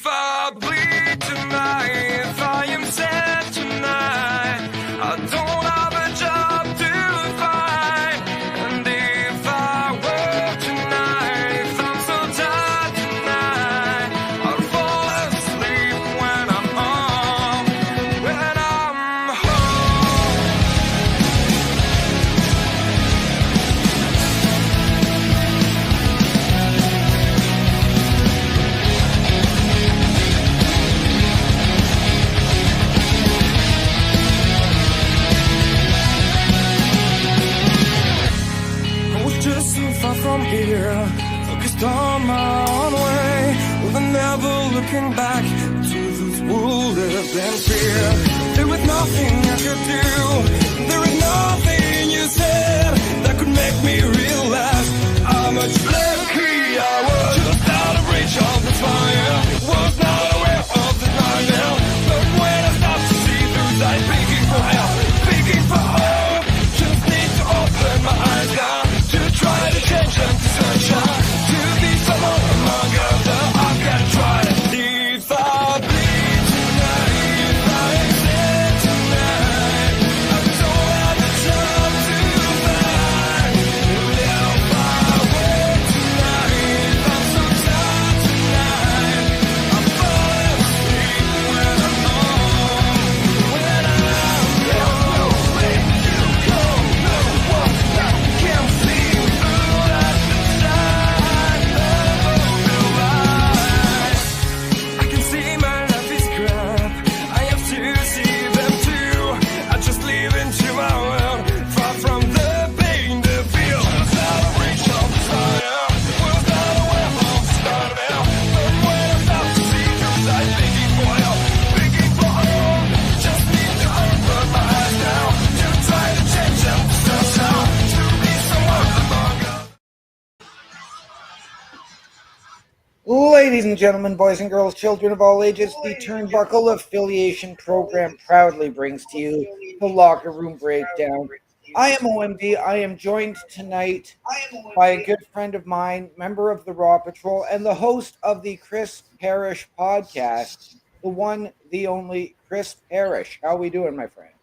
if I bleed tonight, if I am sad tonight, I don't have a job to find. And if I work tonight, if I'm so tired tonight, I'll fall asleep when I'm home, when I'm home. I was just so far from here, focused on my own way, with never looking back to this world of fear. There was nothing I could do, there was nothing you said that could make me realize how much lucky I was. Just out of reach of the fire, was not aware of the nightmare, but when I stopped to see through sight, begging for help, begging for hope, just need to open my eyes now, to try to change them to sunshine, to be someone among others. I can try. If I bleed tonight, if I am sad tonight, I don't have a job to find. If I work tonight, if I'm so tired tonight, I'm falling asleep when I'm home, when I'm home. No way to go, no one that can see through that side of the light. I can see my life is crap, I have to see them too. I just live into my world, far from the pain, the feel. Just out of reach of desire, was not aware of the start of hell, but when I stop to see through sight, begging for help, begging for hope, just need to open my eyes now, to try to change them to sunshine, to be someone among us. Ladies and gentlemen, boys and girls, children of all ages, the Turnbuckle Affiliation Program proudly brings to you the Locker Room Breakdown. I am OMD. I am joined tonight by a good friend of mine, member of the Raw Patrol, and the host of the Chris Parrish podcast, the one, the only Chris Parrish. How we doing, my friend?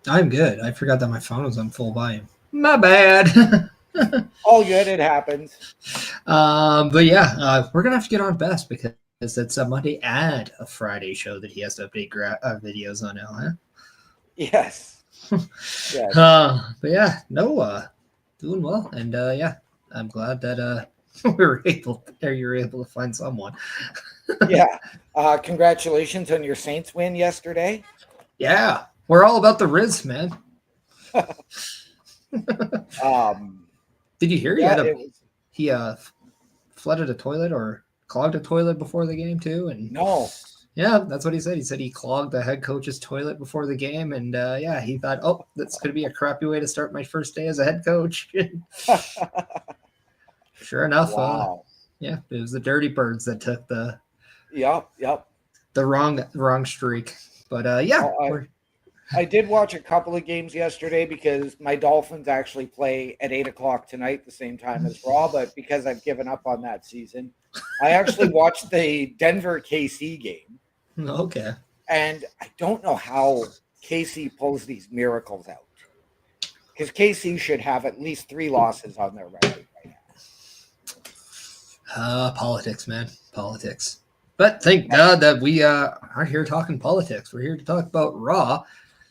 I'm good. I forgot that my phone was on full volume. My bad. All good. It happens. But yeah, we're gonna have to get on Best because it's a Monday and a Friday show that he has to update videos on now. Huh? Yes. Yes. But yeah, no, doing well, and yeah, I'm glad that you were able to find someone. Yeah. Congratulations on your Saints win yesterday. Yeah, we're all about the Riz, man. Did you hear he flooded a toilet or clogged a toilet before the game too? And No. yeah, that's what he said. He said he clogged the head coach's toilet before the game, and yeah, he thought, oh, that's going to be a crappy way to start my first day as a head coach. Sure enough, Wow. yeah, it was the Dirty Birds that took the Yep. the wrong streak. But yeah, I did watch a couple of games yesterday because my Dolphins actually play at 8:00 tonight, the same time as Raw. But because I've given up on that season, I actually watched the Denver KC game. okay. And I don't know how KC pulls these miracles out, because KC should have at least 3 losses on their record right now. Politics, man, politics. But thank God that we aren't here talking politics. We're here to talk about Raw.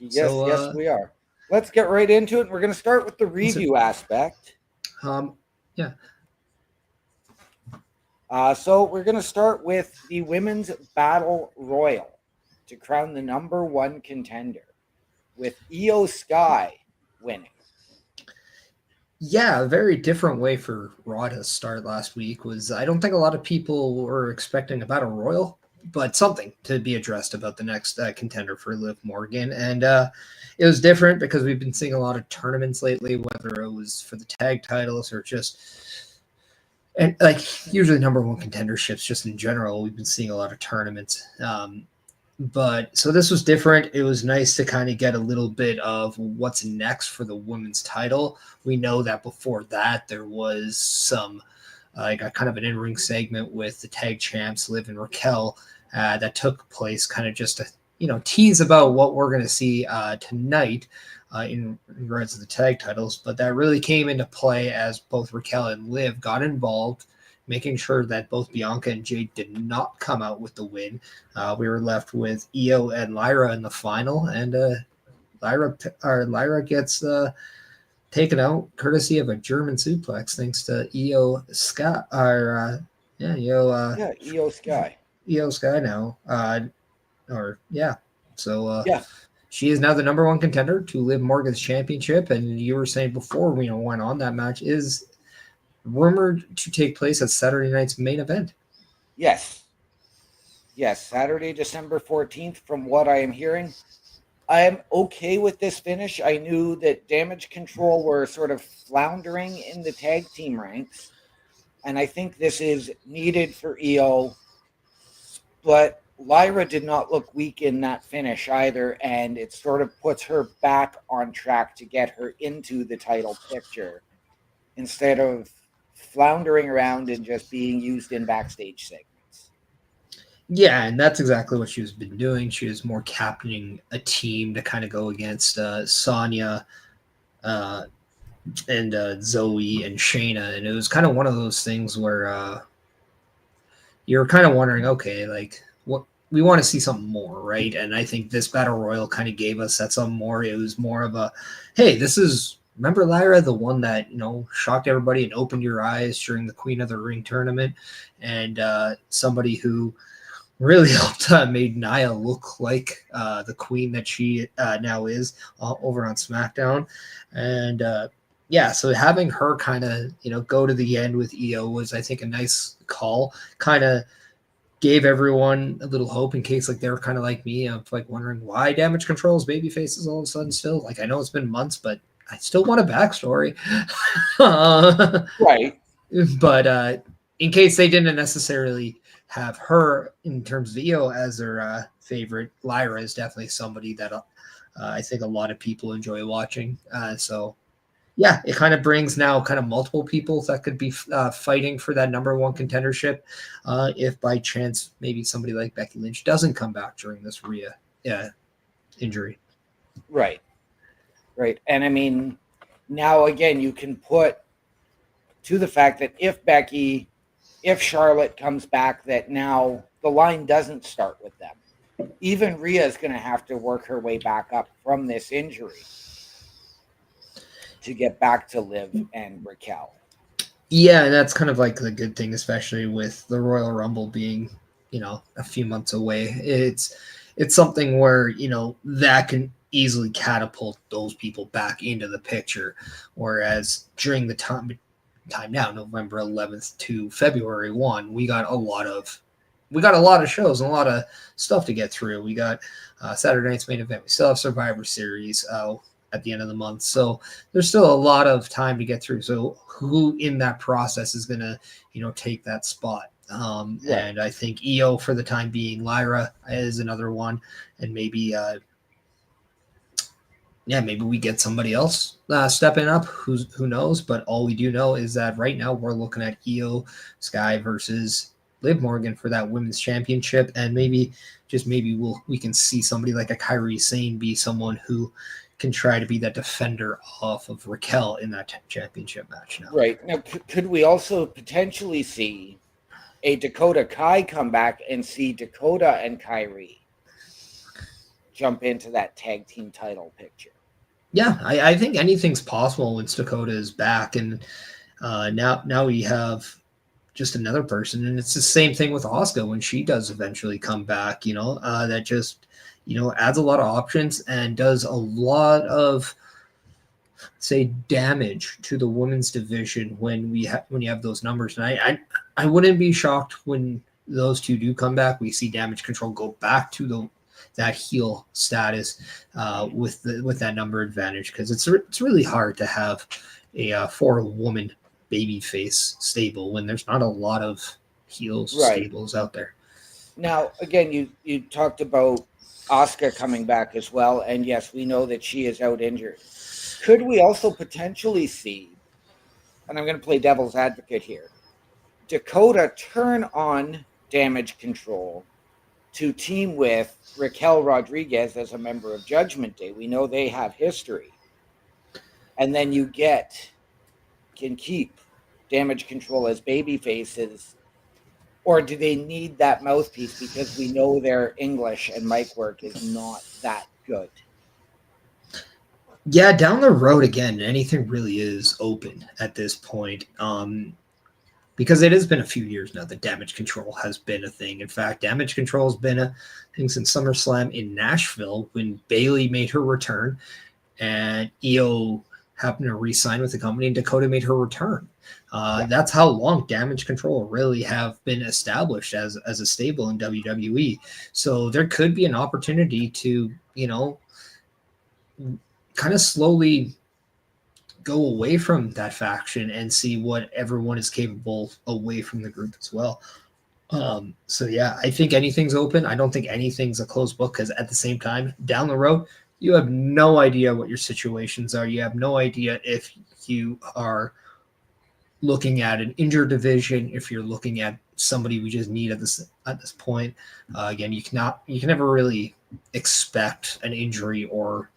Yes, yes, we are. Let's get right into it. We're going to start with the review aspect. Yeah. So we're going to start with the Women's Battle Royal to crown the #1 contender, with Io Sky winning. Yeah, a very different way for Raw to start last week was, I don't think a lot of people were expecting a Battle Royal, but something to be addressed about the next contender for Liv Morgan. And it was different because we've been seeing a lot of tournaments lately, whether it was for the tag titles or just, and like usually #1 contenderships just in general, we've been seeing a lot of tournaments. But so this was different. It was nice to kind of get a little bit of what's next for the women's title. We know that before that there was some like a kind of an in-ring segment with the tag champs Liv and Raquel that took place, kind of just to tease about what we're going to see tonight in regards to the tag titles. But that really came into play as both Raquel and Liv got involved, making sure that both Bianca and Jade did not come out with the win. We were left with Io and Lyra in the final, and Lyra gets taken out courtesy of a German suplex, thanks to Io Sky. Io Sky. Io Sky now. So Yeah. she is now the number one contender to Liv Morgan's championship. And you were saying before we went on, that match is rumored to take place at Saturday night's main event. Yes, Saturday, December 14th, from what I am hearing. I am okay with this finish. I knew that Damage Control were sort of floundering in the tag team ranks, and I think this is needed for Io, but Lyra did not look weak in that finish either, and it sort of puts her back on track to get her into the title picture instead of floundering around and just being used in backstage segments. Yeah, and that's exactly what she's been doing. She was more captaining a team to kind of go against Sonya and Zoe and Shayna, and it was kind of one of those things where you're kind of wondering, okay, like what we want to see something more, right? And I think this Battle Royal kind of gave us that something more. It was more of a, hey, this is, remember Lyra, the one that shocked everybody and opened your eyes during the Queen of the Ring tournament, and somebody who really helped made Nia look like the queen that she now is over on SmackDown. And so having her kind of go to the end with Io was, I think, a nice call. Kind of gave everyone a little hope in case like they were kind of like me, of like wondering why Damage Control's baby faces all of a sudden still. Like, I know it's been months, but I still want a backstory. Right. But in case they didn't necessarily have her in terms of Io as their favorite, Lyra is definitely somebody that I think a lot of people enjoy watching. It kind of brings now kind of multiple people that could be fighting for that number one contendership if by chance maybe somebody like Becky Lynch doesn't come back during this Rhea injury. Right. And I mean, now again, you can put to the fact that if Charlotte comes back, that now the line doesn't start with them. Even Rhea is going to have to work her way back up from this injury to get back to Liv and Raquel. Yeah, and that's kind of like the good thing, especially with the Royal Rumble being, a few months away. It's something where, that can easily catapult those people back into the picture. Whereas during the time now, November 11th to February 1, we got a lot of shows and a lot of stuff to get through. We got Saturday night's main event. We still have Survivor Series at the end of the month. So there's still a lot of time to get through. So who in that process is going to, take that spot? And I think Io for the time being, Lyra is another one. And maybe, maybe we get somebody else stepping up. Who knows? But all we do know is that right now we're looking at Io Sky versus Liv Morgan for that women's championship, and maybe we can see somebody like a Kairi Sane be someone who can try to be that defender off of Raquel in that championship match. Right now, could we also potentially see a Dakota Kai come back and see Dakota and Kairi jump into that tag team title picture? Yeah, I think anything's possible once Dakota is back, and now we have just another person, and it's the same thing with Asuka when she does eventually come back. That just adds a lot of options and does a lot of damage to the women's division when you have those numbers. And I wouldn't be shocked when those two do come back. We see Damage Control go back to that heel status with that number advantage, because it's really hard to have a four-woman babyface stable when there's not a lot of heels stables out there. Now, again, you talked about Asuka coming back as well, and yes, we know that she is out injured. Could we also potentially see, and I'm going to play devil's advocate here, Dakota turn on Damage Control to team with Raquel Rodriguez as a member of Judgment Day. We know they have history. And then you can keep Damage Control as baby faces, or do they need that mouthpiece because we know their English and mic work is not that good? Yeah, down the road again, anything really is open at this point. Because it has been a few years now that Damage Control has been a thing. In fact, Damage Control has been a thing since SummerSlam in Nashville when Bayley made her return and Io happened to re-sign with the company and Dakota made her return. That's how long Damage Control really have been established as a stable in WWE. So there could be an opportunity to, kind of slowly go away from that faction and see what everyone is capable away from the group as well. So yeah, I think anything's open. I don't think anything's a closed book because at the same time, down the road, you have no idea what your situations are. You have no idea if you are looking at an injured division, if you're looking at somebody we just need at this point. Again, you can never really expect an injury or,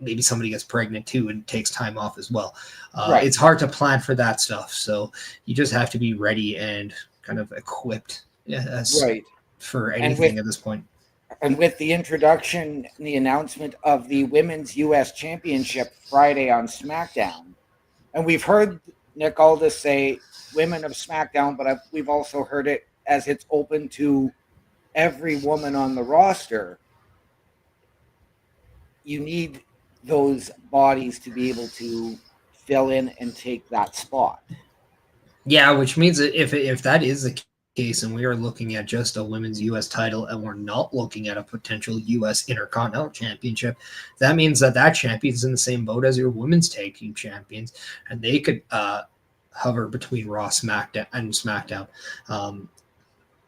maybe somebody gets pregnant too and takes time off as well. Right. It's hard to plan for that stuff. So you just have to be ready and kind of equipped for anything at this point. And with the introduction and the announcement of the Women's U.S. Championship Friday on SmackDown, and we've heard Nick Aldis say women of SmackDown, but we've also heard it as it's open to every woman on the roster. You need those bodies to be able to fill in and take that spot. Yeah, which means that if that is the case and we are looking at just a women's U.S. title and we're not looking at a potential U.S. Intercontinental Championship, that means that champion's in the same boat as your women's tag team champions, and they could hover between Raw, SmackDown, and SmackDown.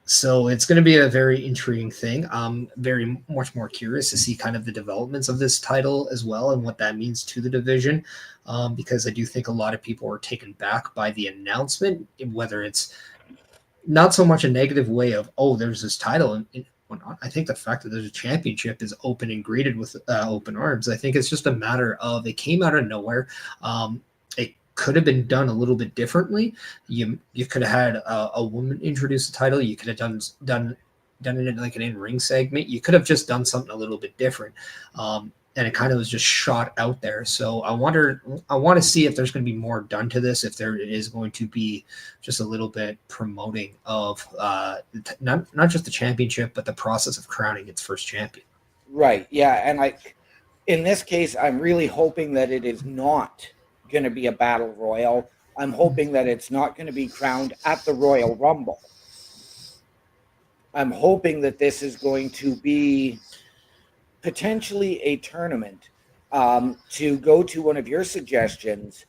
So it's going to be a very intriguing thing. I'm very much more curious to see kind of the developments of this title as well and what that means to the division, because I do think a lot of people are taken back by the announcement, whether it's not so much a negative way of, oh, there's this title and whatnot. I think the fact that there's a championship is open and greeted with open arms. I think it's just a matter of it came out of nowhere. It could have been done a little bit differently. You could have had a woman introduce the title. You could have done it in like an in-ring segment. You could have just done something a little bit different. And it kind of was just shot out there. So I want to see if there's going to be more done to this, if there is going to be just a little bit promoting of not just the championship, but the process of crowning its first champion. Right. Yeah. And in this case, I'm really hoping that it is not going to be a battle royal. I'm hoping that it's not going to be crowned at the Royal Rumble. I'm hoping that this is going to be potentially a tournament to go to one of your suggestions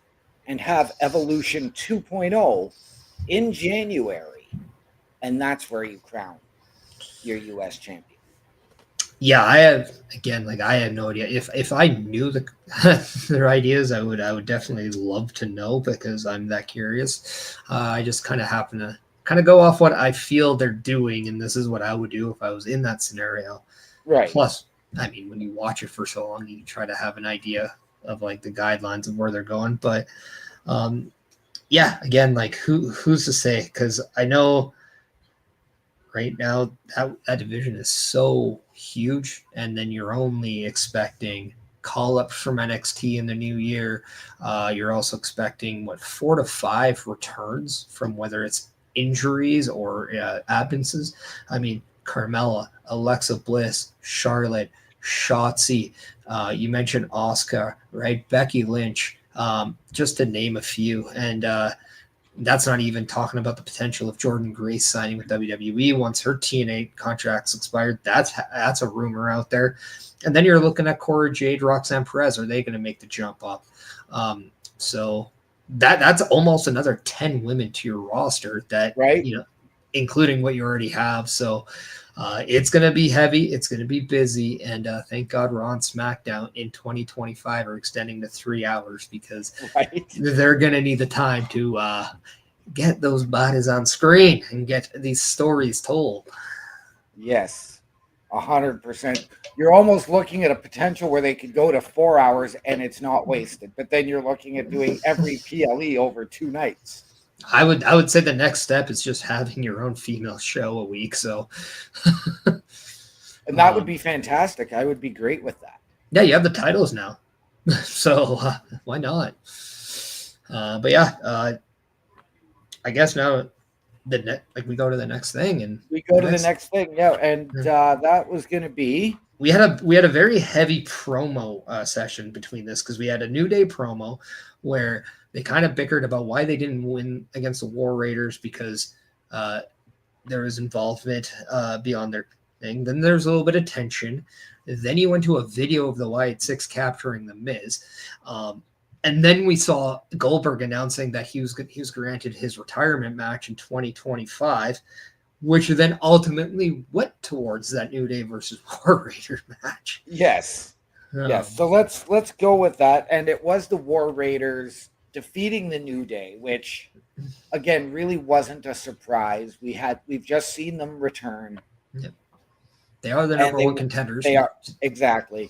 and have Evolution 2.0 in January. And that's where you crown your U.S. champion. Yeah, I had no idea. If I knew their ideas, I would definitely love to know because I'm that curious. I just kind of happen to kind of go off what I feel they're doing, and this is what I would do if I was in that scenario. Right. Plus, I mean, when you watch it for so long, you try to have an idea of like the guidelines of where they're going. But yeah, again, like who's to say? Because I know right now that division is so huge, and then you're only expecting call-ups from NXT in the new year. You're also expecting 4 to 5 returns from whether it's injuries or absences. I mean, Carmella, Alexa Bliss, Charlotte, Shotzi, you mentioned Asuka, right? Becky Lynch, just to name a few. And that's not even talking about the potential of Jordynne Grace signing with WWE once her TNA contract's expired. That's a rumor out there. And then you're looking at Cora Jade, Roxanne Perez. Are they going to make the jump up? So that's almost another 10 women to your roster that, right, including what you already have. So it's going to be heavy. It's going to be busy. And thank God Raw and SmackDown in 2025 are extending to 3 hours because they're going to need the time to get those bodies on screen and get these stories told. Yes, 100%. You're almost looking at a potential where they could go to 4 hours and it's not wasted. But then you're looking at doing every PLE over 2 nights. I would say the next step is just having your own female show a week. So And that would be fantastic. I would be great with that. yeah, you have the titles now. So why not? But yeah, I guess now we go to the next thing, and we go to the next thing. Yeah, and that was going to be we had a very heavy promo session between this, because we had a New Day promo where they kind of bickered about why they didn't win against the War Raiders, because there was involvement beyond their thing. Then there's a little bit of tension. Then you went to a video of the Wyatt Six capturing the Miz. And then we saw Goldberg announcing that he was granted his retirement match in 2025, which then ultimately went towards that New Day versus War Raiders match. Yes. Yes. So let's go with that. And it was the War Raiders defeating the New Day, which again really wasn't a surprise. We've just seen them return. Yep. They are the number one contenders. They are, exactly.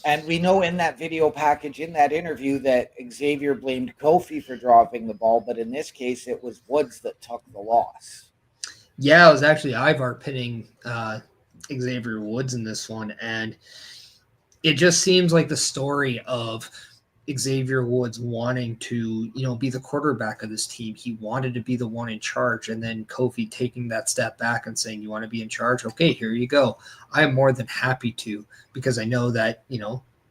And we know in that video package, in that interview, that Xavier blamed Kofi for dropping the ball, but in this case, it was Woods that took the loss. Yeah, it was actually Ivar pinning Xavier Woods in this one, and it just seems like the story of Xavier Woods wanting to, be the quarterback of this team. He wanted to be the one in charge, and then Kofi taking that step back and saying, "You want to be in charge? Okay, here you go. I am more than happy to, because I know that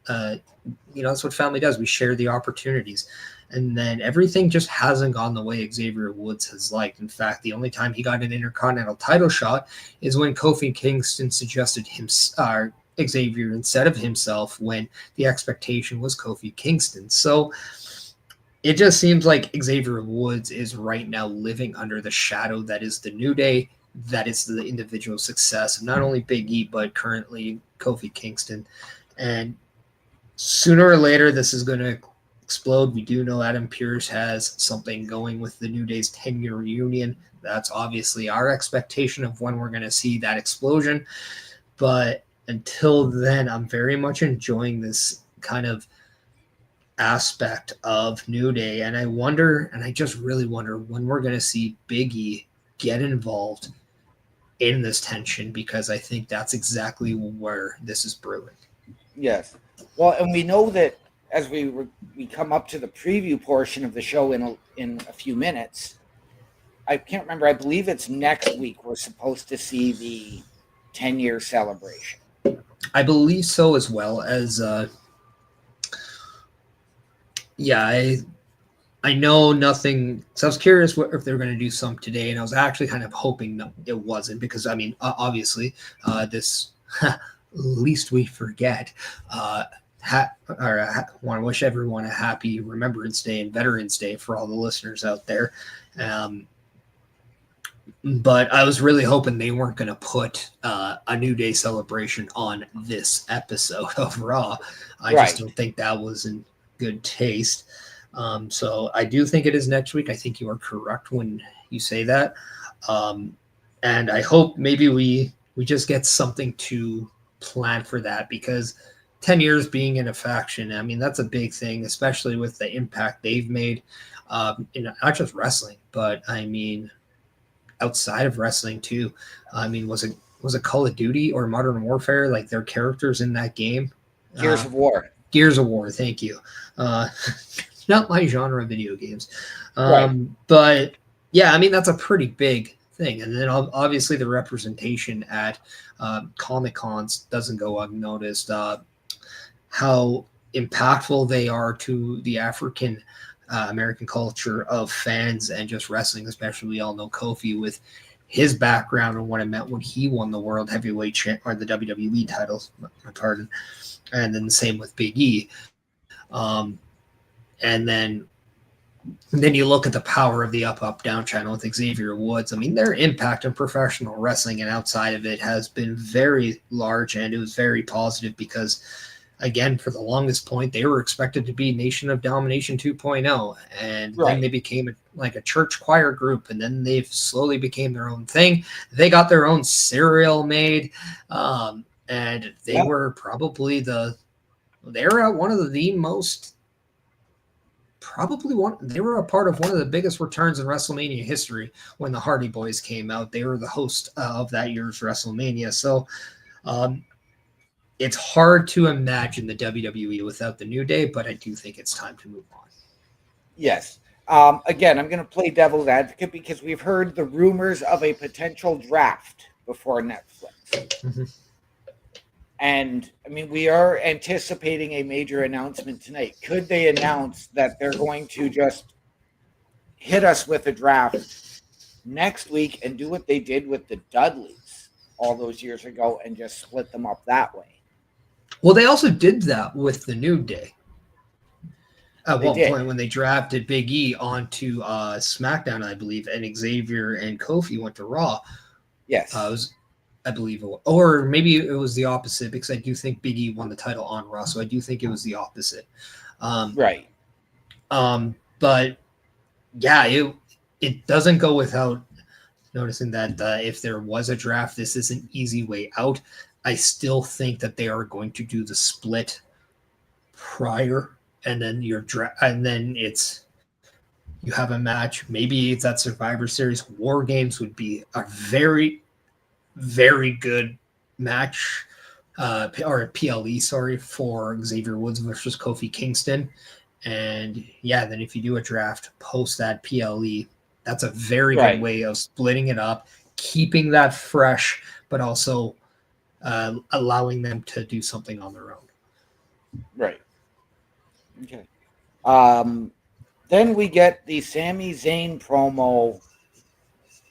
that's what family does. We share the opportunities." And then everything just hasn't gone the way Xavier Woods has liked. In fact, the only time he got an Intercontinental title shot is when Kofi Kingston suggested Xavier instead of himself, when the expectation was Kofi Kingston. So it just seems like Xavier Woods is right now living under the shadow that is the New Day, that is the individual success of not only Big E, but currently Kofi Kingston. And sooner or later, this is going to explode. We do know Adam Pearce has something going with the New Day's 10-year reunion. That's obviously our expectation of when we're going to see that explosion. But until then, I'm very much enjoying this kind of aspect of New Day. And I just really wonder when we're going to see Big E get involved in this tension, because I think that's exactly where this is brewing. Yes. Well, and we know that as we come up to the preview portion of the show in a few minutes, I can't remember. I believe it's next week we're supposed to see the 10-year celebration. I believe so, as well as I know nothing. So I was curious if they were going to do some today, and I was actually kind of hoping that it wasn't, because I mean, obviously, this least we forget. Want to wish everyone a happy Remembrance Day and Veterans Day for all the listeners out there. But I was really hoping they weren't going to put a New Day celebration on this episode of Raw. I just don't think that was in good taste. So I do think it is next week. I think you are correct when you say that. And I hope maybe we just get something to plan for that, because 10 years being in a faction, I mean, that's a big thing, especially with the impact they've made in not just wrestling, but I mean, outside of wrestling too. I mean, was it Call of Duty or Modern Warfare, like their characters in that game? Gears of War. Gears of War, thank you. Not my genre of video games. Right. But yeah, I mean, that's a pretty big thing. And then obviously the representation at Comic-Cons doesn't go unnoticed. How impactful they are to the African American culture of fans and just wrestling, especially. We all know Kofi with his background and what it meant when he won the World Heavyweight or the WWE titles, my pardon. And then the same with Big E. And then you look at the power of the Up Down channel with Xavier Woods. I mean, their impact in professional wrestling and outside of it has been very large, and it was very positive, because again, for the longest point, they were expected to be Nation of Domination 2.0, and then they became like a church choir group, and then they've slowly became their own thing. They got their own cereal made, and they were probably they were at one of the most, they were a part of one of the biggest returns in WrestleMania history when the Hardy Boys came out. They were the host of that year's WrestleMania. So it's hard to imagine the WWE without the New Day, but I do think it's time to move on. Yes. Again, I'm going to play devil's advocate because we've heard the rumors of a potential draft before Netflix. Mm-hmm. And, I mean, we are anticipating a major announcement tonight. Could they announce that they're going to just hit us with a draft next week and do what they did with the Dudleys all those years ago and just split them up that way? Well, they also did that with the New Day. At one point when they drafted Big E onto SmackDown, I believe, and Xavier and Kofi went to Raw. Yes. I believe, or maybe it was the opposite, because I do think Big E won the title on Raw, so I do think it was the opposite. Right. But yeah, it doesn't go without noticing that if there was a draft, this is an easy way out. I still think that they are going to do the split prior, and then you have a match. Maybe it's at Survivor Series. War Games would be a very, very good match, or a PLE, sorry, for Xavier Woods versus Kofi Kingston. And yeah, then if you do a draft post that PLE, that's a very good way of splitting it up, keeping that fresh, but also allowing them to do something on their own. Right. Okay. Then we get the Sami Zayn promo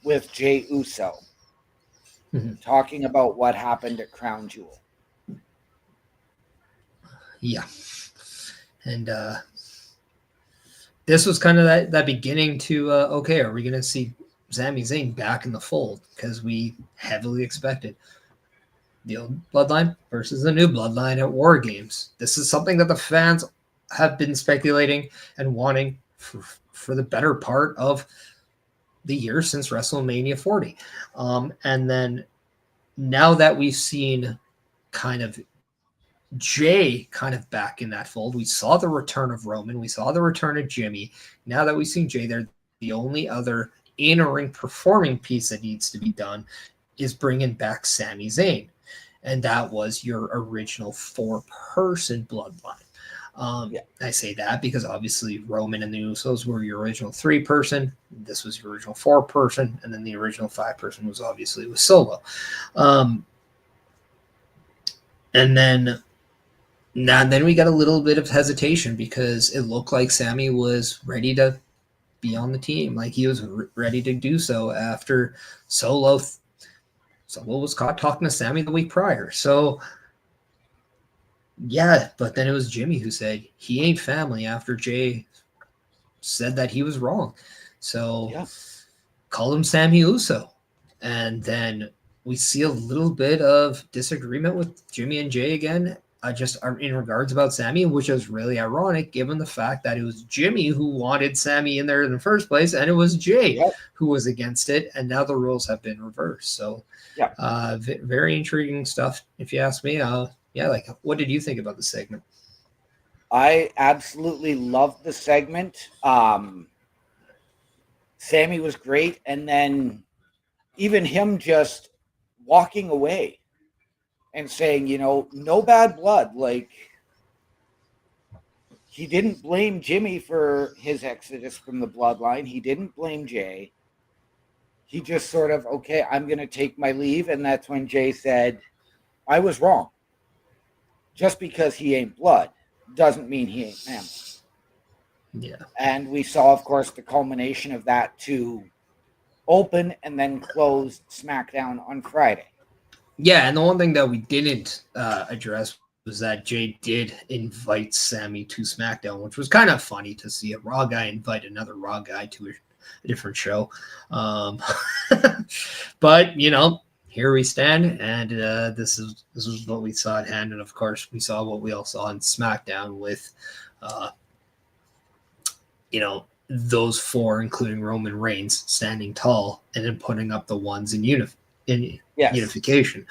with Jey Uso, talking about what happened at Crown Jewel. Yeah. And this was kind of that beginning to, okay, are we going to see Sami Zayn back in the fold? Because we heavily expected the old bloodline versus the new bloodline at War Games. This is something that the fans have been speculating and wanting for the better part of the year since WrestleMania 40. And then now that we've seen kind of Jay kind of back in that fold, we saw the return of Roman, we saw the return of Jimmy. Now that we've seen Jay there, the only other in-ring performing piece that needs to be done is bringing back Sami Zayn. And that was your original 4-person bloodline. I say that because obviously Roman and the Usos were your original 3-person. This was your original 4-person. And then the original 5-person was obviously with Solo. And then we got a little bit of hesitation because it looked like Sami was ready to be on the team. Like he was ready to do so after Solo was caught talking to Sami the week prior. So, yeah, but then it was Jimmy who said he ain't family after Jay said that he was wrong. So, call him Sami Uso. And then we see a little bit of disagreement with Jimmy and Jay again, just in regards about Sami, which is really ironic given the fact that it was Jimmy who wanted Sami in there in the first place, and it was Jay who was against it, and now the rules have been reversed. So, very intriguing stuff, if you ask me. What did you think about the segment? I absolutely loved the segment. Sami was great, and then even him just walking away and saying, no bad blood. Like, he didn't blame Jimmy for his exodus from the bloodline. He didn't blame Jay. He just sort of, okay, I'm going to take my leave. And that's when Jay said, I was wrong. Just because he ain't blood doesn't mean he ain't family. Yeah. And we saw, of course, the culmination of that to open and then close SmackDown on Friday. Yeah, and the one thing that we didn't address was that Jay did invite Sami to SmackDown, which was kind of funny to see a Raw guy invite another Raw guy to a different show. But, here here we stand, and this is what we saw at hand, and of course we saw what we all saw on SmackDown with, those four, including Roman Reigns, standing tall and then putting up the ones in unification.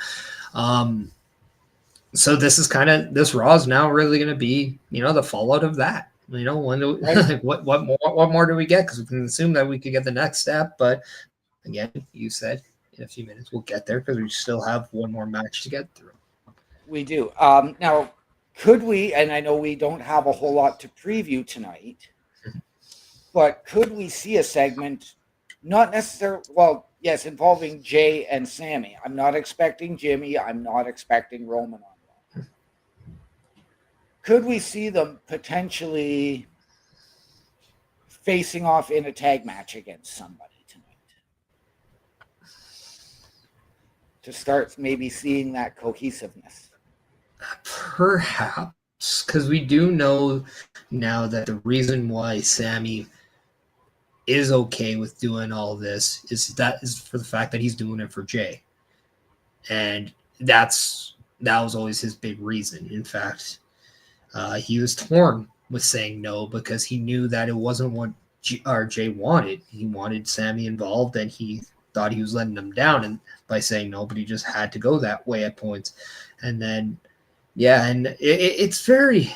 So this Raw is now really going to be, the fallout of that. Right. what more do we get? Because we can assume that we could get the next step, but again, you said in a few minutes we'll get there because we still have one more match to get through. We do. Now, could we? And I know we don't have a whole lot to preview tonight, but could we see a segment? Not necessarily. Well, yes, involving Jay and Sammy. I'm not expecting Jimmy. I'm not expecting Roman on Raw. Could we see them potentially facing off in a tag match against somebody tonight? To start maybe seeing that cohesiveness. Perhaps, because we do know now that the reason why Sammy is okay with doing all this is for the fact that he's doing it for Jay. And that was always his big reason. In fact, he was torn with saying no because he knew that it wasn't what Jay wanted. He wanted Sammy involved, and he thought he was letting him down and by saying no, but he just had to go that way at points. And then, it's very...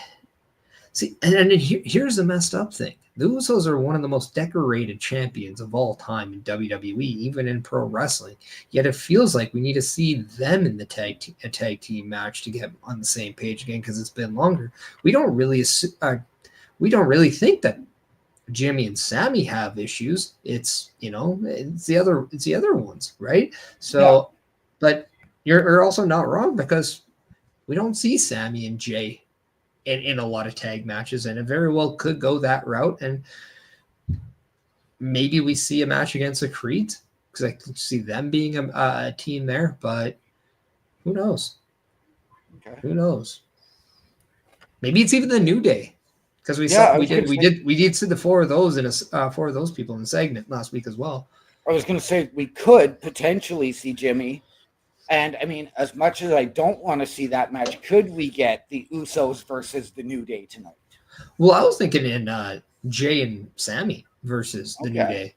See, and here's the messed up thing. The Usos are one of the most decorated champions of all time in WWE, even in pro wrestling. Yet it feels like we need to see them in the tag team match to get on the same page again because it's been longer. We don't really think that Jimmy and Sammy have issues. It's the other ones, right? So, But you're also not wrong because we don't see Sammy and Jay in a lot of tag matches, and it very well could go that route. And maybe we see a match against the Creed because I can see them being a team there, but who knows? Okay. Who knows? Maybe it's even the New Day because we did see the four of those people in the segment last week as well. I was going to say we could potentially see Jimmy. And, I mean, as much as I don't want to see that match, could we get the Usos versus the New Day tonight? Well, I was thinking in Jay and Sammy versus the New Day.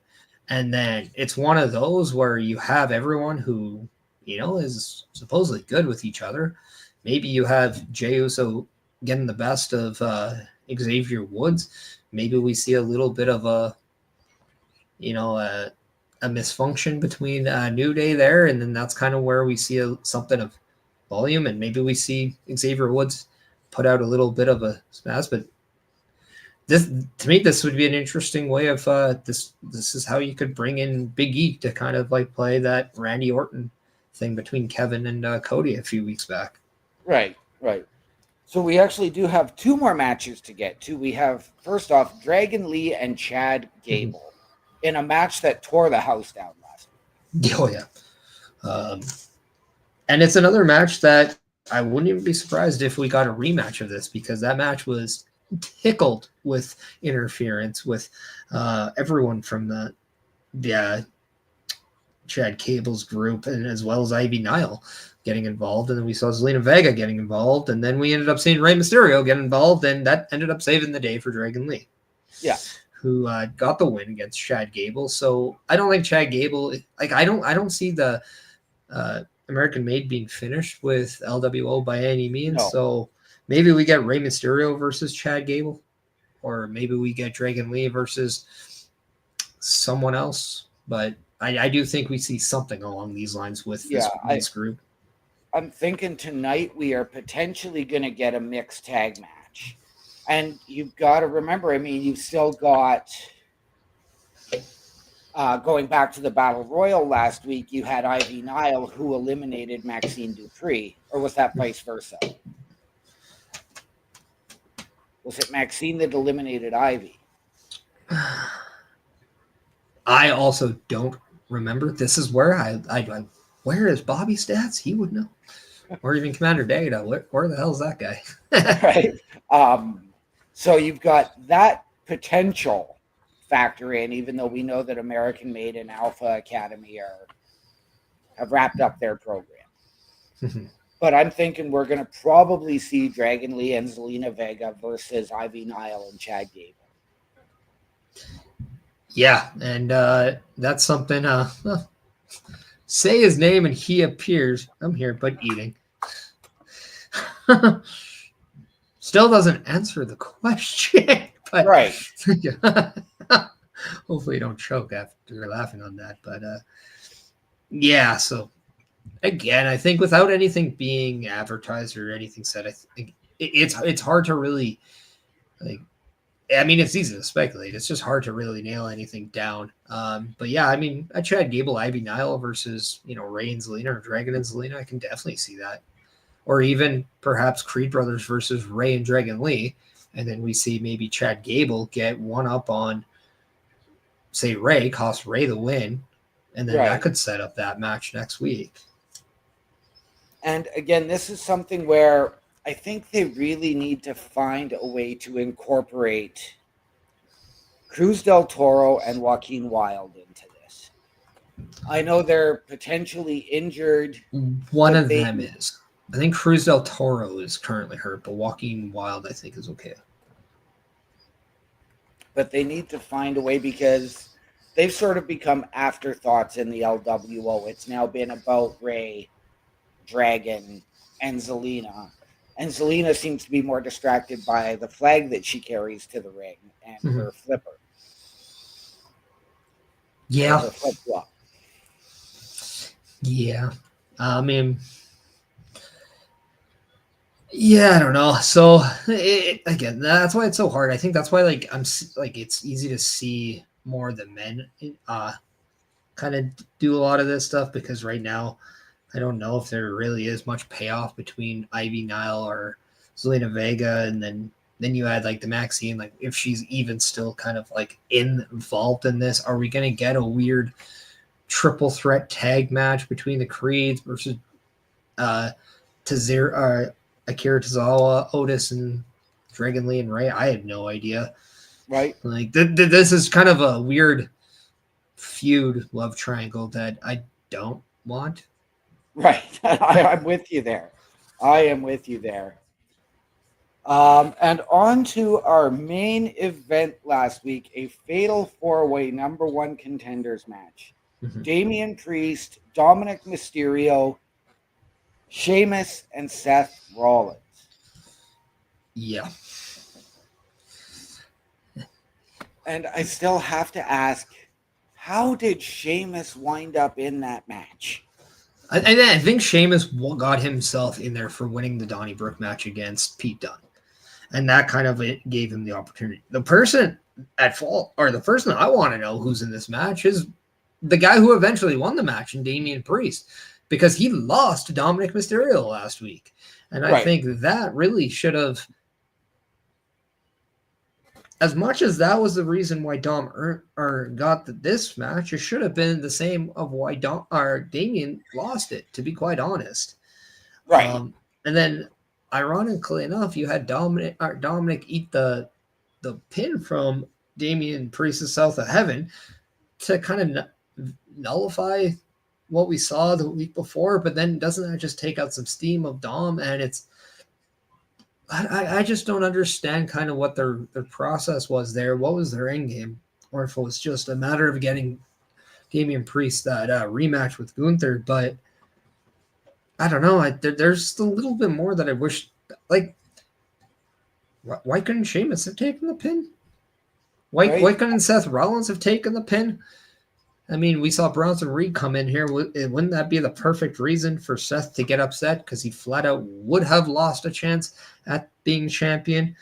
And then it's one of those where you have everyone who, is supposedly good with each other. Maybe you have Jay Uso getting the best of Xavier Woods. Maybe we see a little bit of a misfunction between New Day there, and then that's kind of where we see something of volume, and maybe we see Xavier Woods put out a little bit of a spaz. But this would be an interesting way of this is how you could bring in Big E to kind of like play that Randy Orton thing between Kevin and Cody a few weeks back. Right. So we actually do have two more matches to get to. We have, first off, Dragon Lee and Chad Gable. In a match that tore the house down last week. Oh, yeah. And it's another match that I wouldn't even be surprised if we got a rematch of this because that match was tickled with interference with everyone from the Chad Gable's group and as well as Ivy Nile getting involved. And then we saw Zelina Vega getting involved. And then we ended up seeing Rey Mysterio get involved. And that ended up saving the day for Dragon Lee. Yeah. Who got the win against Chad Gable. So I don't think Chad Gable, I don't see the American Made being finished with LWO by any means. No. So maybe we get Rey Mysterio versus Chad Gable, or maybe we get Dragon Lee versus someone else. But I do think we see something along these lines with this group. I'm thinking tonight we are potentially going to get a mixed tag match. And you've got to remember, I mean, you've still got, going back to the Battle Royal last week, you had Ivy Nile who eliminated Maxine Dupree. Or was that vice versa? Was it Maxine that eliminated Ivy? I also don't remember. This is where where is Bobby Stats? He would know. Or even Commander Data. Where the hell is that guy? Right. So you've got that potential factor in, even though we know that American Made and Alpha Academy have wrapped up their program. But I'm thinking we're going to probably see Dragon Lee and Zelina Vega versus Ivy Nile and Chad Gable. Yeah, and that's something. Say his name and he appears. I'm here, but eating. Still doesn't answer the question. But, right. Hopefully, you don't choke after laughing on that. But yeah, so again, I think without anything being advertised or anything said, I think it's hard to really like. I mean, it's easy to speculate. It's just hard to really nail anything down. But yeah, I mean, a Chad Gable, Ivy Nile versus Ray and Zelina or Dragon and Zelina, I can definitely see that. Or even perhaps Creed Brothers versus Ray and Dragon Lee, and then we see maybe Chad Gable get one up on, say, Ray, cost Ray the win, and then that could set up that match next week. And again, this is something where I think they really need to find a way to incorporate Cruz del Toro and Joaquin Wilde into this. I know they're potentially injured. One of them is. I think Cruz del Toro is currently hurt, but Joaquin Wilde, I think, is okay. But they need to find a way because they've sort of become afterthoughts in the LWO. It's now been about Ray, Dragon, and Zelina. And Zelina seems to be more distracted by the flag that she carries to the ring and her flipper. Yeah. Her flip-flop. Yeah. I mean, yeah, I don't know. So again, that's why it's so hard. I think that's why it's easy to see more of the men kind of do a lot of this stuff, because right now I don't know if there really is much payoff between Ivy Nile or Zelina Vega, and then you add like the Maxine, like if she's even still kind of like involved in this. Are we going to get a weird triple threat tag match between the Creeds versus Akira Tozawa, Otis, and Dragon Lee and Ray? I have no idea. Right. Like this is kind of a weird feud love triangle that I don't want. Right. I'm with you there. I am with you there. And on to our main event last week, a fatal four-way number one contenders match. Damian Priest, Dominic Mysterio, Sheamus, and Seth Rollins. Yeah. And I still have to ask, how did Sheamus wind up in that match? I think Sheamus got himself in there for winning the Donnybrook match against Pete Dunne. And that kind of gave him the opportunity. The person at fault, or the person I want to know who's in this match, is the guy who eventually won the match in Damian Priest, because he lost to Dominic Mysterio last week. And I think that really should have, as much as that was the reason why Dom got this match, it should have been the same of why Damian lost it, to be quite honest. Right. And then, ironically enough, you had Dominic eat the pin from Damian Priest's South of Heaven to kind of nullify what we saw the week before. But then doesn't that just take out some steam of Dom? And it's, I just don't understand kind of what their process was there. What was their end game? Or if it was just a matter of getting Damian Priest that rematch with Gunther. But I don't know. There's a little bit more that I wish. Like, why couldn't Sheamus have taken the pin? Why couldn't Seth Rollins have taken the pin? I mean, we saw Bronson Reed come in here. Wouldn't that be the perfect reason for Seth to get upset? Because he flat out would have lost a chance at being champion,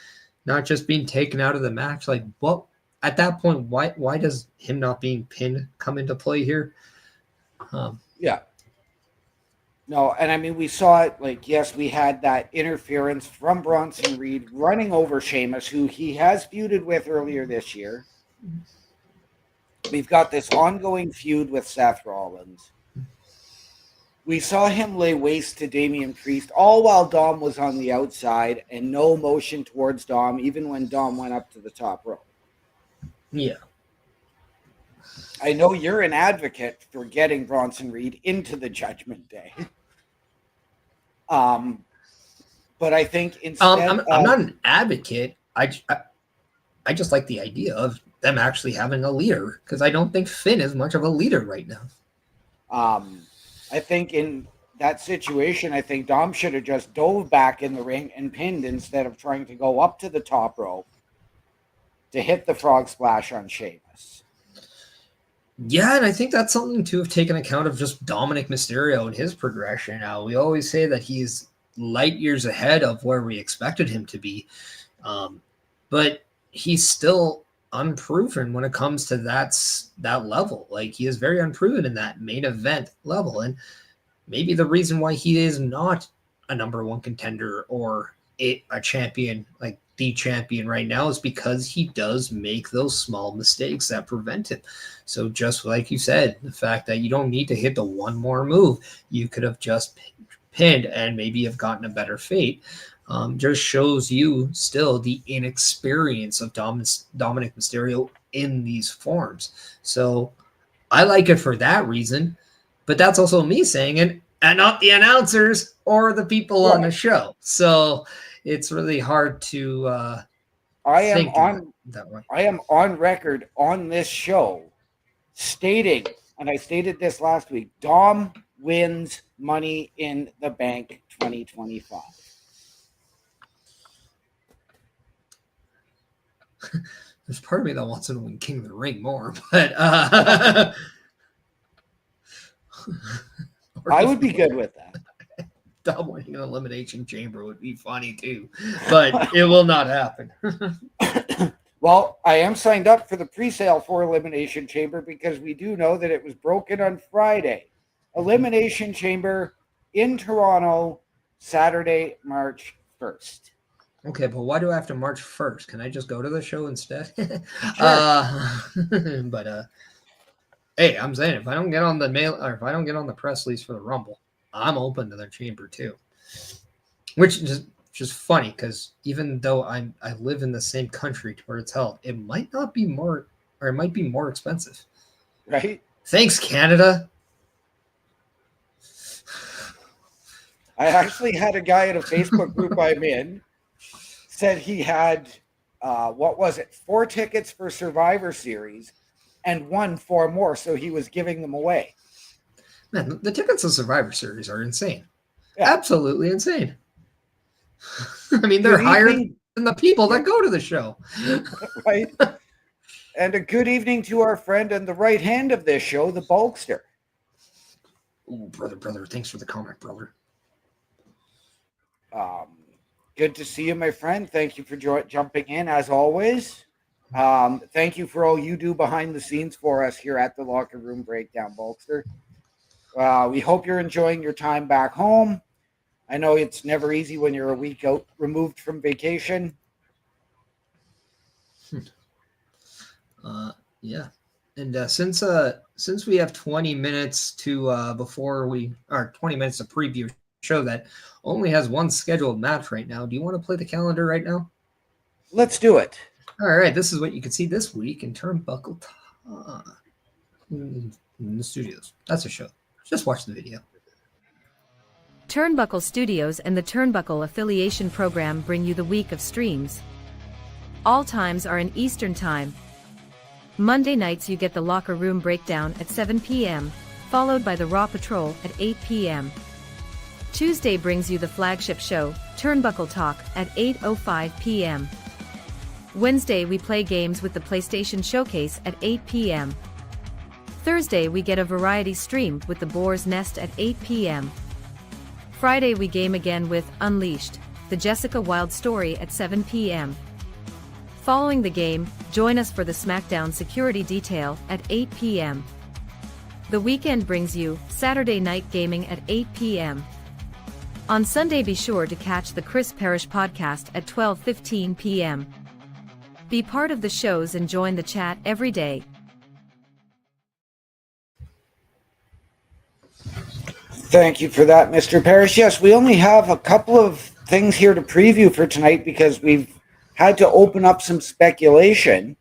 not just being taken out of the match. Like, what? At that point, why does him not being pinned come into play here? Yeah. No, and I mean, we saw it, like, yes, we had that interference from Bronson Reed running over Sheamus, who he has feuded with earlier this year. We've got this ongoing feud with Seth Rollins. We saw him lay waste to Damian Priest, all while Dom was on the outside and no motion towards Dom, even when Dom went up to the top rope. Yeah. I know you're an advocate for getting Bronson Reed into the Judgment Day. But I think instead I'm not an advocate. I just like the idea of them actually having a leader, because I don't think Finn is much of a leader right now. I think in that situation, I think Dom should have just dove back in the ring and pinned instead of trying to go up to the top rope to hit the frog splash on Sheamus. Yeah, and I think that's something to have taken account of just Dominic Mysterio and his progression. Now, we always say that he's light years ahead of where we expected him to be, but he's still unproven when it comes to that level. Like, he is very unproven in that main event level, and maybe the reason why he is not a number one contender or a champion, like the champion right now, is because he does make those small mistakes that prevent him. So just like you said, the fact that you don't need to hit the one more move, you could have just pinned and maybe have gotten a better fate, just shows you still the inexperience of Dominic Mysterio in these forms. So I like it for that reason, but that's also me saying it, and not the announcers or the people on the show. So it's really hard to think that way. I am on record on this show stating, and I stated this last week, Dom wins Money in the Bank 2025. There's part of me that wants him to win King of the Ring more, but I would be good with that. Dom winning an Elimination Chamber would be funny too, but it will not happen. Well, I am signed up for the pre-sale for Elimination Chamber because we do know that it was broken on Friday. Elimination Chamber in Toronto, Saturday, March 1st. Okay, but why do I have to March 1st? Can I just go to the show instead? Sure. But hey, I'm saying if I don't get on the mail, or if I don't get on the press release for the Rumble, I'm open to their chamber too. Which is just funny, because even though I live in the same country to where it's held, it might not be more, or it might be more expensive. Right? Thanks, Canada. I actually had a guy in a Facebook group I'm in said he had, 4 tickets for Survivor Series and won 4 more, so he was giving them away. Man, the tickets to Survivor Series are insane. Yeah. Absolutely insane. I mean, they're higher than the people that go to the show. Right? And a good evening to our friend and the right hand of this show, the Bulkster. Oh, brother. Thanks for the comment, brother. Good to see you, my friend. Thank you for jumping in, as always. Thank you for all you do behind the scenes for us here at the Locker Room Breakdown, Bulkster. We hope you're enjoying your time back home. I know it's never easy when you're a week out removed from vacation. Yeah. And since we have 20 minutes to 20 minutes to preview a show that only has one scheduled match right now, do you want to play the calendar right now? Let's do it. All right. This is what you can see this week in Turnbuckle Talk in the studios. That's a show. Just watch the video. Turnbuckle Studios and the Turnbuckle Affiliation Program bring you the week of streams. All times are in Eastern Time. Monday nights you get the Locker Room Breakdown at 7 p.m., followed by the Raw Patrol at 8 p.m. Tuesday brings you the flagship show, Turnbuckle Talk, at 8:05 p.m. Wednesday we play games with the PlayStation Showcase at 8 p.m. Thursday we get a variety stream with the Boar's Nest at 8 p.m. Friday we game again with Unleashed, the Jessica Wilde story at 7 p.m. Following the game, join us for the SmackDown Security Detail at 8 p.m. The weekend brings you Saturday Night Gaming at 8 p.m. On Sunday be sure to catch the Chris Parrish podcast at 12:15 p.m. Be part of the shows and join the chat every day. Thank you for that, Mr. Parrish. Yes, we only have a couple of things here to preview for tonight because we've had to open up some speculation.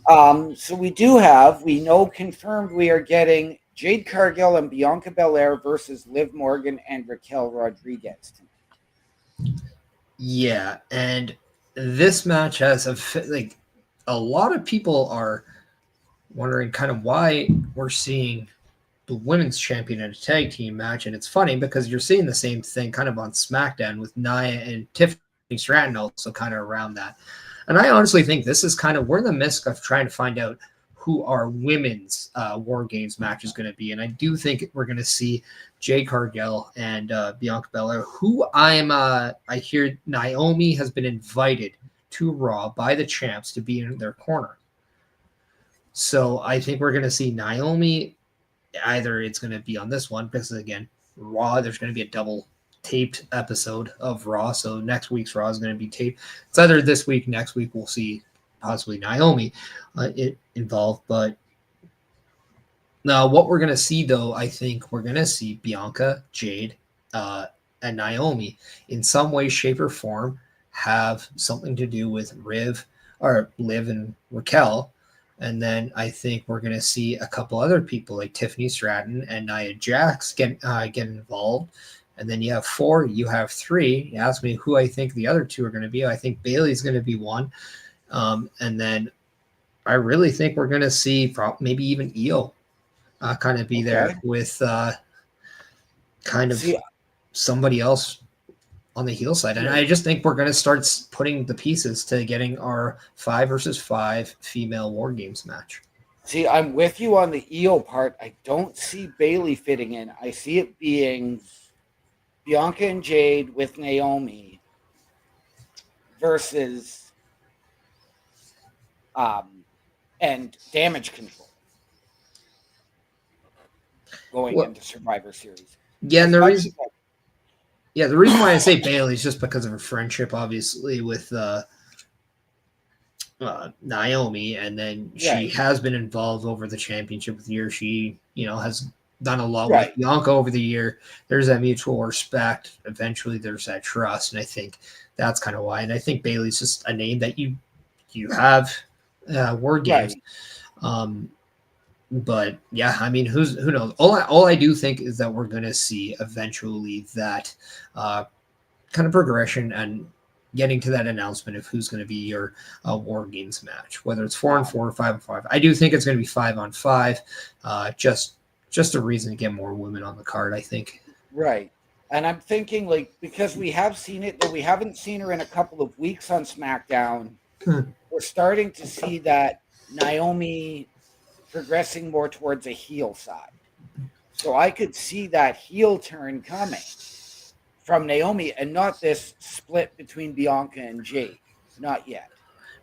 So we know confirmed we are getting Jade Cargill and Bianca Belair versus Liv Morgan and Raquel Rodriguez. Yeah, and this match has a lot of people are wondering kind of why we're seeing the women's champion in a tag team match, and it's funny because you're seeing the same thing kind of on SmackDown with Nia and Tiffany Stratton also kind of around that. And I honestly think this is kind of, we're in the midst of trying to find out who our women's War Games match is going to be. And I do think we're going to see Jade Cargill and Bianca Belair, who I hear Naomi has been invited to Raw by the champs to be in their corner. So I think we're going to see Naomi, either it's going to be on this one, because again, Raw, there's going to be a double taped episode of Raw. So next week's Raw is going to be taped. It's either this week, next week, we'll see possibly Naomi involved. But now what we're going to see, though, I think we're going to see Bianca, Jade, and Naomi in some way, shape, or form have something to do with Liv and Raquel. And then I think we're going to see a couple other people like Tiffany Stratton and Nia Jax get involved. And then you have 4, you have 3. You ask me who I think the other 2 are going to be. I think Bayley's going to be one. And then I really think we're going to see maybe even Io kind of be there with kind of somebody else on the heel side. And I just think we're going to start putting the pieces to getting our 5 versus 5 female War Games match. See, I'm with you on the Io part. I don't see Bayley fitting in. I see it being Bianca and Jade with Naomi versus and Damage Control going into Survivor Series. Yeah, and the reason why I say Bayley is just because of her friendship, obviously, with Naomi, and then she has been involved over the championship year. She, has done a lot with Bianca over the year. There's that mutual respect. Eventually, there's that trust, and I think that's kind of why. And I think Bayley's just a name that you have War Games. But yeah, I mean, who knows? All I do think is that we're going to see eventually that kind of progression and getting to that announcement of who's going to be your War Games match, whether it's 4-on-4 or 5-on-5. I do think it's going to be 5-on-5, just a reason to get more women on the card, I think. Right. And I'm thinking, because we have seen it, but we haven't seen her in a couple of weeks on SmackDown, we're starting to see that Naomi progressing more towards a heel side. So I could see that heel turn coming from Naomi and not this split between Bianca and Jade. Not yet.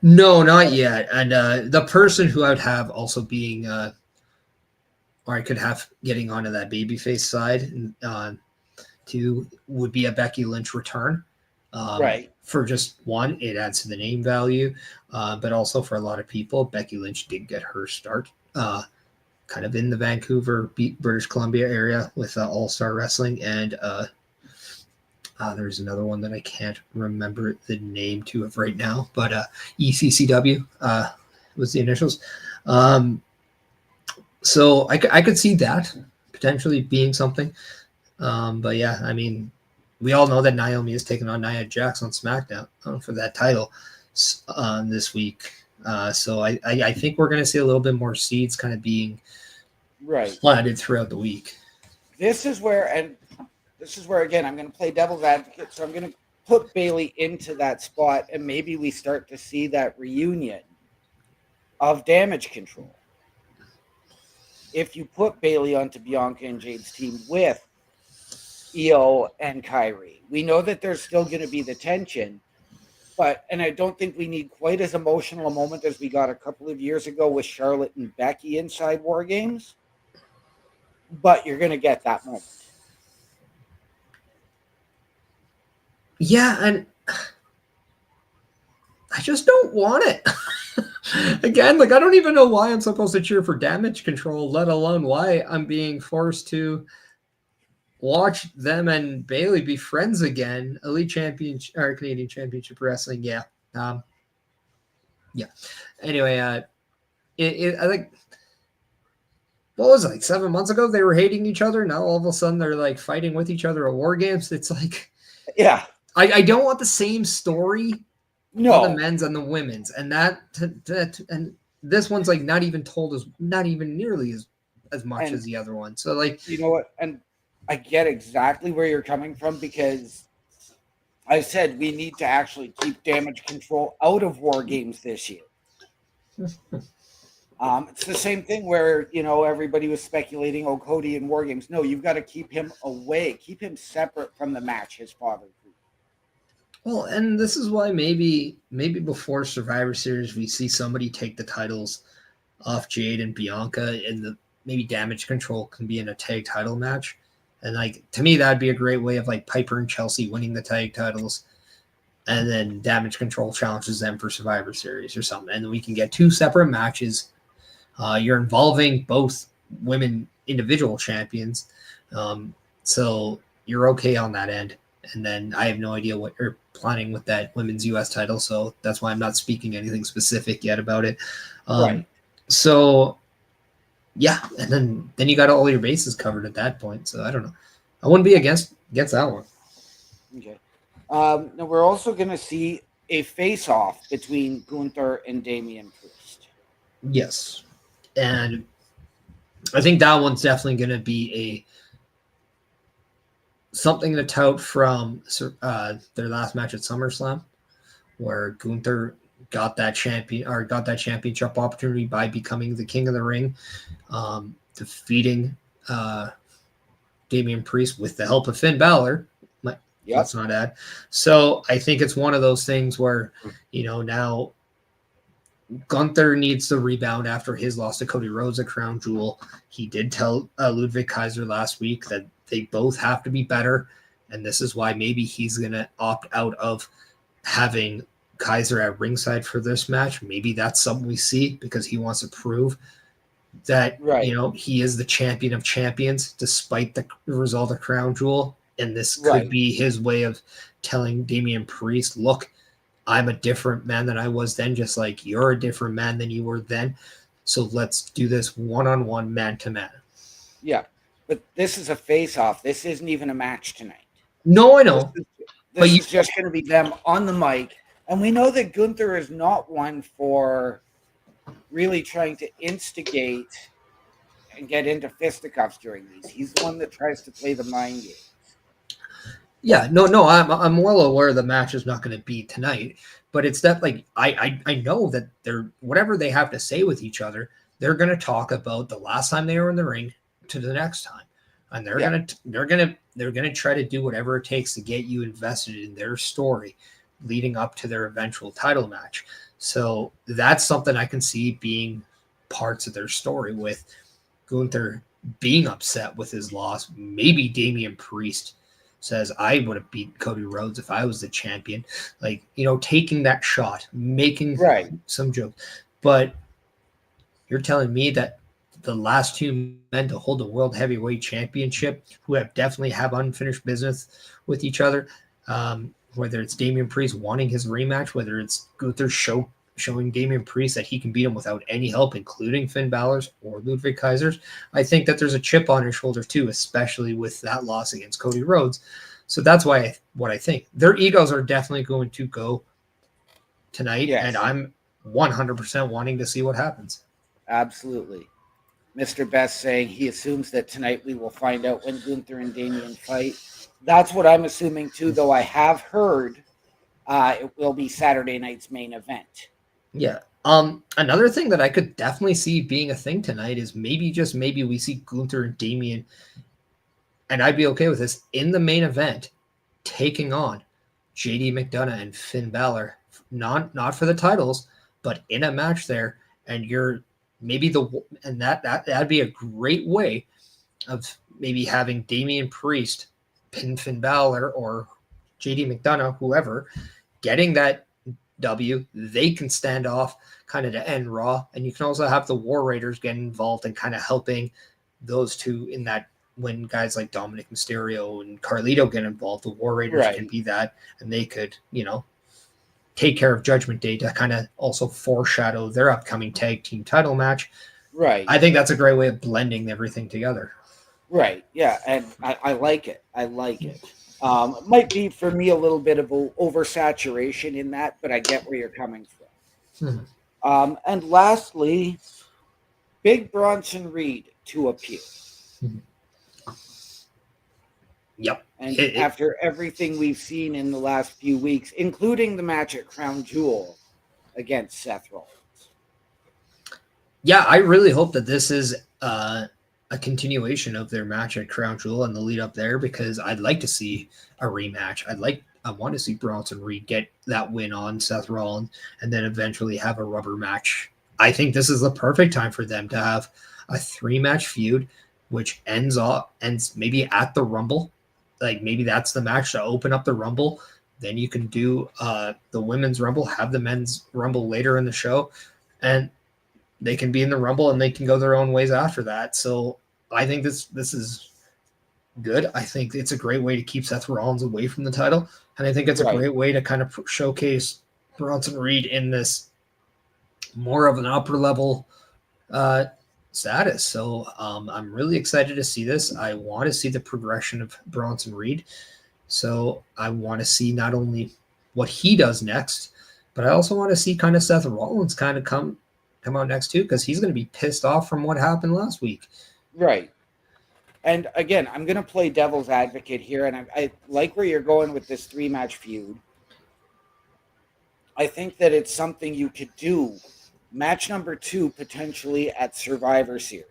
No, not yet. And the person who I would have also being, or I could have getting onto that babyface side too, would be a Becky Lynch return. Right. For just one, it adds to the name value. But also for a lot of people, Becky Lynch did get her start kind of in the Vancouver, British Columbia area with All-Star Wrestling. And there's another one that I can't remember the name to of right now, but ECCW was the initials. So I could see that potentially being something. But yeah, I mean, we all know that Naomi is taking on Nia Jax on SmackDown for that title this week. So I think we're going to see a little bit more seeds kind of being planted throughout the week. This is where, again, I'm going to play devil's advocate. So I'm going to put Bayley into that spot, and maybe we start to see that reunion of Damage Control. If you put Bayley onto Bianca and Jade's team with Io and Kyrie, we know that there's still going to be the tension, and I don't think we need quite as emotional a moment as we got a couple of years ago with Charlotte and Becky inside War Games, but you're going to get that moment. Yeah, and I just don't want it. Again, I don't even know why I'm supposed to cheer for Damage Control, let alone why I'm being forced to watch them and Bayley be friends again. Elite Championship or Canadian Championship Wrestling, yeah. Yeah. Anyway, I think, what was it, like 7 months ago they were hating each other. Now all of a sudden they're like fighting with each other at war games. It's like, Yeah. I don't want the same story on the No. men's and the women's, and and this one's like not even told as not even nearly as much And as the other one. So like, you know what? And I get exactly where you're coming from, because I said we need to actually keep damage control out of war games this year. It's the same thing where, everybody was speculating, oh, Cody in war games. No, you've got to keep him away, keep him separate from the match his father created. well, and this is why maybe before Survivor Series we see somebody take the titles off Jade and Bianca, and the maybe damage control can be in a tag title match. And like, to me, that'd be a great way of like Piper and Chelsea winning the tag titles, and then damage control challenges them for Survivor Series or something. And then we can get 2 separate matches. You're involving both women individual champions. So you're okay on that end. And then I have no idea what you're planning with that women's US title. So that's why I'm not speaking anything specific yet about it. Right. So yeah. And then you got all your bases covered at that point. So I don't know. I wouldn't be against that one. Okay. Now we're also going to see a face-off between Gunther and Damian Priest. Yes. And I think that one's definitely going to be something to tout from their last match at SummerSlam, where Gunther got that championship opportunity by becoming the king of the ring, defeating Damian Priest with the help of Finn Balor. Yep. Let's not add. So I think it's one of those things where, now Gunther needs to rebound after his loss to Cody Rhodes at Crown Jewel. He did tell Ludwig Kaiser last week that they both have to be better, and this is why maybe he's going to opt out of having Kaiser at ringside for this match. Maybe that's something we see because he wants to prove that, he is the champion of champions despite the result of Crown Jewel. And this could be his way of telling Damian Priest, look, I'm a different man than I was then, just like you're a different man than you were then. So let's do this one-on-one, man-to-man. Yeah, but this is a face-off. This isn't even a match tonight. No, I know. This is just going to be them on the mic. And we know that Gunther is not one for really trying to instigate and get into fisticuffs during these. He's the one that tries to play the mind game. Yeah, no, I'm well aware the match is not going to be tonight, but it's that like I know that they're whatever they have to say with each other, they're going to talk about the last time they were in the ring to the next time, and they're gonna try to do whatever it takes to get you invested in their story, leading up to their eventual title match. So that's something I can see being parts of their story, with Gunther being upset with his loss. Maybe Damian Priest says, I would have beat Cody Rhodes if I was the champion. Like, taking that shot, making some jokes. But you're telling me that the last 2 men to hold the World Heavyweight Championship, who have definitely have unfinished business with each other, whether it's Damian Priest wanting his rematch, whether it's Gunther showing Damian Priest that he can beat him without any help, including Finn Balor's or Ludwig Kaiser's, I think that there's a chip on his shoulder too, especially with that loss against Cody Rhodes. So that's what I think. Their egos are definitely going to go tonight, and I'm 100% wanting to see what happens. Absolutely. Mr. Best saying he assumes that tonight we will find out when Gunther and Damian fight. That's what I'm assuming too, though I have heard it will be Saturday night's main event. Yeah. Another thing that I could definitely see being a thing tonight is maybe we see Gunther and Damian, and I'd be okay with this, in the main event, taking on JD McDonough and Finn Balor, not for the titles, but in a match there, and that'd be a great way of maybe having Damian Priest pin Finn Balor or JD McDonough, whoever, getting that W. They can stand off kind of to end Raw, and you can also have the War Raiders get involved and kind of helping those two in that. When guys like Dominic Mysterio and Carlito get involved, the War Raiders can be that, and they could, take care of Judgment Day to kind of also foreshadow their upcoming tag team title match. Right. I think that's a great way of blending everything together. Right. Yeah. And I like it. I like it. It might be for me a little bit of oversaturation in that, but I get where you're coming from. And lastly, Big Bronson Reed to appear. Yep. And after everything we've seen in the last few weeks, including the match at Crown Jewel against Seth Rollins. Yeah, I really hope that this is a continuation of their match at Crown Jewel and the lead up there, because I'd like to see a rematch. I want to see Bronson Reed get that win on Seth Rollins and then eventually have a rubber match. I think this is the perfect time for them to have a 3-match feud, which ends maybe at the Rumble. Like maybe that's the match to open up the Rumble. Then you can do the Women's Rumble, have the Men's Rumble later in the show, and they can be in the Rumble and they can go their own ways after that. So I think this is good. I think it's a great way to keep Seth Rollins away from the title. And I think it's a great way to kind of showcase Bronson Reed in this more of an upper level status. So I'm really excited to see this. I want to see the progression of Bronson Reed. So I want to see not only what he does next, but I also want to see kind of Seth Rollins kind of come out next too, because he's going to be pissed off from what happened last week. Right. And again, I'm going to play devil's advocate here, and I like where you're going with this 3-match feud. I think that it's something you could do. Match number 2 potentially at Survivor Series.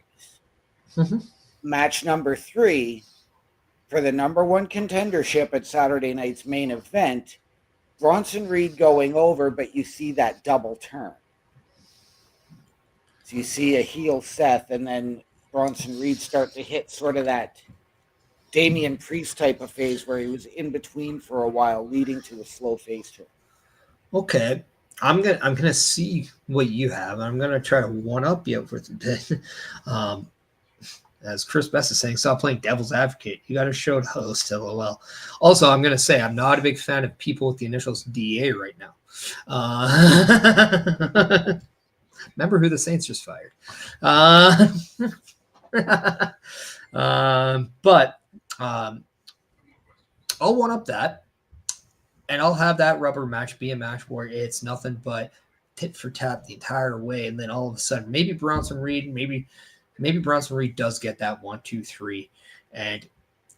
Match number 3 for the number 1 contendership at Saturday night's main event. Bronson Reed going over, but you see that double turn. So you see a heel Seth, and then Bronson Reed start to hit sort of that Damian Priest type of phase where he was in between for a while, leading to a slow face turn. Okay. I'm gonna see what you have. I'm gonna try to one up you for a bit. As Chris Best is saying, stop playing devil's advocate. You got to show the host. LOL. Also, I'm gonna say I'm not a big fan of people with the initials DA right now. Remember who the Saints just fired. But I'll one up that. And I'll have that rubber match be a match where it's nothing but tit for tat the entire way. And then all of a sudden, maybe Bronson Reed does get that 1, 2, 3. And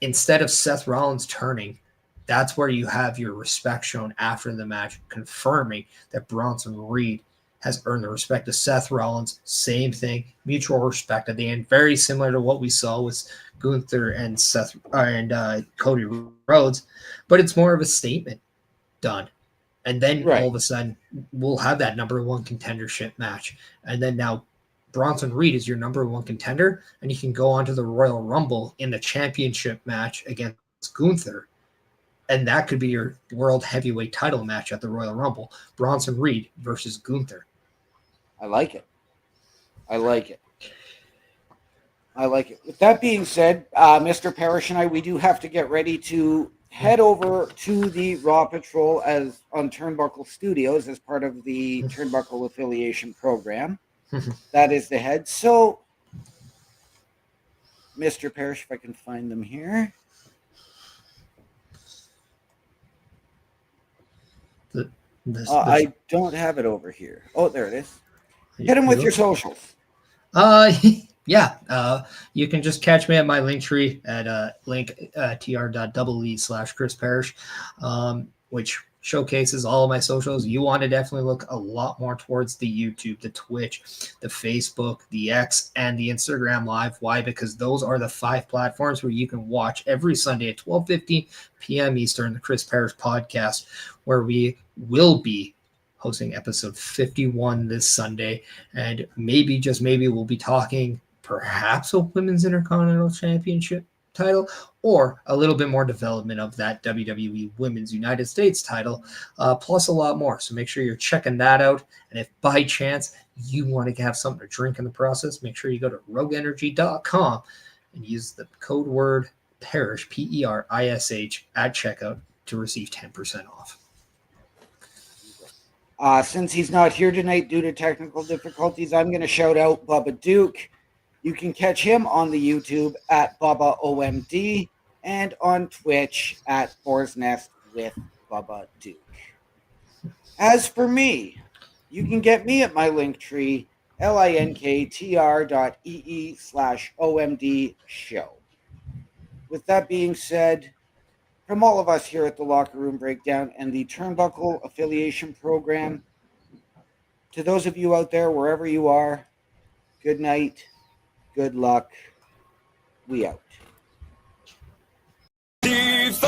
instead of Seth Rollins turning, that's where you have your respect shown after the match, confirming that Bronson Reed has earned the respect of Seth Rollins. Same thing, mutual respect at the end. Very similar to what we saw with Gunther and Cody Rhodes, but it's more of a statement done. And then all of a sudden, we'll have that number 1 contendership match. And then now Bronson Reed is your number 1 contender, and you can go on to the Royal Rumble in the championship match against Gunther. And that could be your world heavyweight title match at the Royal Rumble. Bronson Reed versus Gunther. I like it. With that being said, Mr. Parrish and I, we do have to get ready to head over to the Raw Patrol on Turnbuckle Studios as part of the Turnbuckle affiliation program. That is the head. So, Mr. Parrish, if I can find them here. I don't have it over here. Oh, there it is. Hit him with your socials. Yeah. You can just catch me at my link tree at linktr.ee/Chris Parrish, which showcases all of my socials. You want to definitely look a lot more towards the YouTube, the Twitch, the Facebook, the X, and the Instagram Live. Why? Because those are the 5 platforms where you can watch every Sunday at 12:50 p.m. Eastern, the Chris Parrish podcast, where we will be hosting episode 51 this Sunday. And maybe, just maybe, we'll be talking perhaps a Women's Intercontinental Championship title, or a little bit more development of that WWE Women's United States title, plus a lot more. So make sure you're checking that out. And if by chance you want to have something to drink in the process, make sure you go to rogueenergy.com and use the code word PARISH, PERISH, at checkout to receive 10% off. Since he's not here tonight due to technical difficulties, I'm going to shout out Bubba Duke. You can catch him on the YouTube at Bubba OMD and on Twitch at Boar's Nest with Bubba Duke. As for me, you can get me at my link tree, linktr.ee/OMD show. With that being said, from all of us here at the Locker Room Breakdown and the Turnbuckle Affiliation Program, to those of you out there, wherever you are, good night, good luck, we out. Leave the